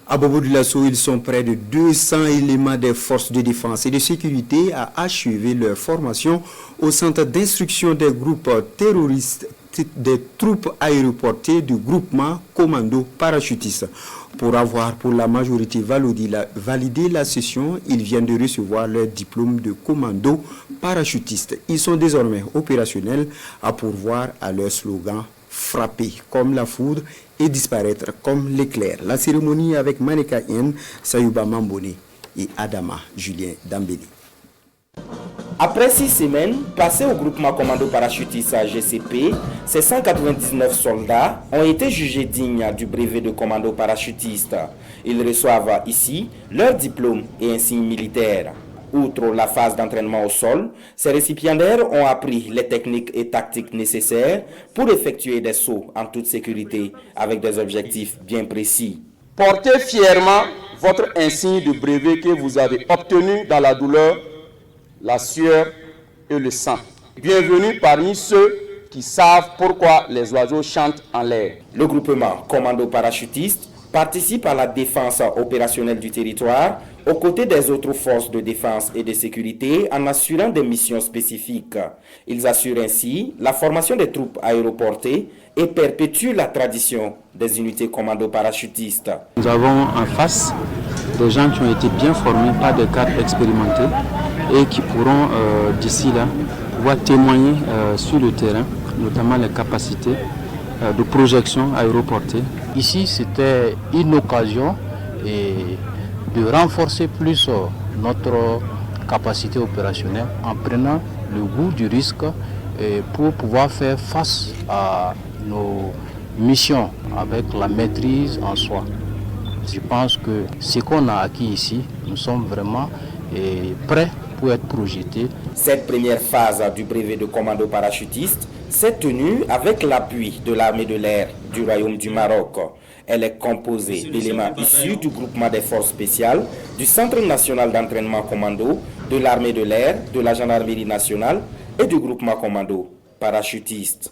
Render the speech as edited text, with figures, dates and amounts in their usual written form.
À Bobo-Dioulasso, ils sont près de 200 éléments des forces de défense et de sécurité à achever leur formation au centre d'instruction des groupes terroristes des troupes aéroportées du groupement commando parachutiste. Pour avoir pour la majorité validé la session, ils viennent de recevoir leur diplôme de commando parachutiste. Ils sont désormais opérationnels à pourvoir à leur slogan « Frapper comme la foudre et disparaître comme l'éclair ». La cérémonie avec Maneka Yen, Sayouba Mambone et Adama Julien Dambélé. Après 6 semaines passées au groupement commando parachutiste à GCP, ces 199 soldats ont été jugés dignes du brevet de commando parachutiste. Ils reçoivent ici leur diplôme et insigne militaire. Outre la phase d'entraînement au sol, ces récipiendaires ont appris les techniques et tactiques nécessaires pour effectuer des sauts en toute sécurité avec des objectifs bien précis. Portez fièrement votre insigne de brevet que vous avez obtenu dans la douleur, la sueur et le sang. Bienvenue parmi ceux qui savent pourquoi les oiseaux chantent en l'air. Le groupement commando parachutiste participe à la défense opérationnelle du territoire aux côtés des autres forces de défense et de sécurité en assurant des missions spécifiques. Ils assurent ainsi la formation des troupes aéroportées et perpétuent la tradition des unités commando parachutistes. Nous avons en face des gens qui ont été bien formés par des cadres expérimentés et qui pourront d'ici là pouvoir témoigner sur le terrain, notamment les capacités de projection aéroportée. Ici, c'était une occasion de renforcer plus notre capacité opérationnelle en prenant le goût du risque pour pouvoir faire face à nos missions avec la maîtrise en soi. Je pense que ce qu'on a acquis ici, nous sommes vraiment prêts pour être projetés. Cette première phase du brevet de commando parachutiste s'est tenue avec l'appui de l'armée de l'air du Royaume du Maroc. Elle est composée d'éléments issus du groupement des forces spéciales, du Centre national d'entraînement commando, de l'armée de l'air, de la gendarmerie nationale et du groupement commando parachutiste.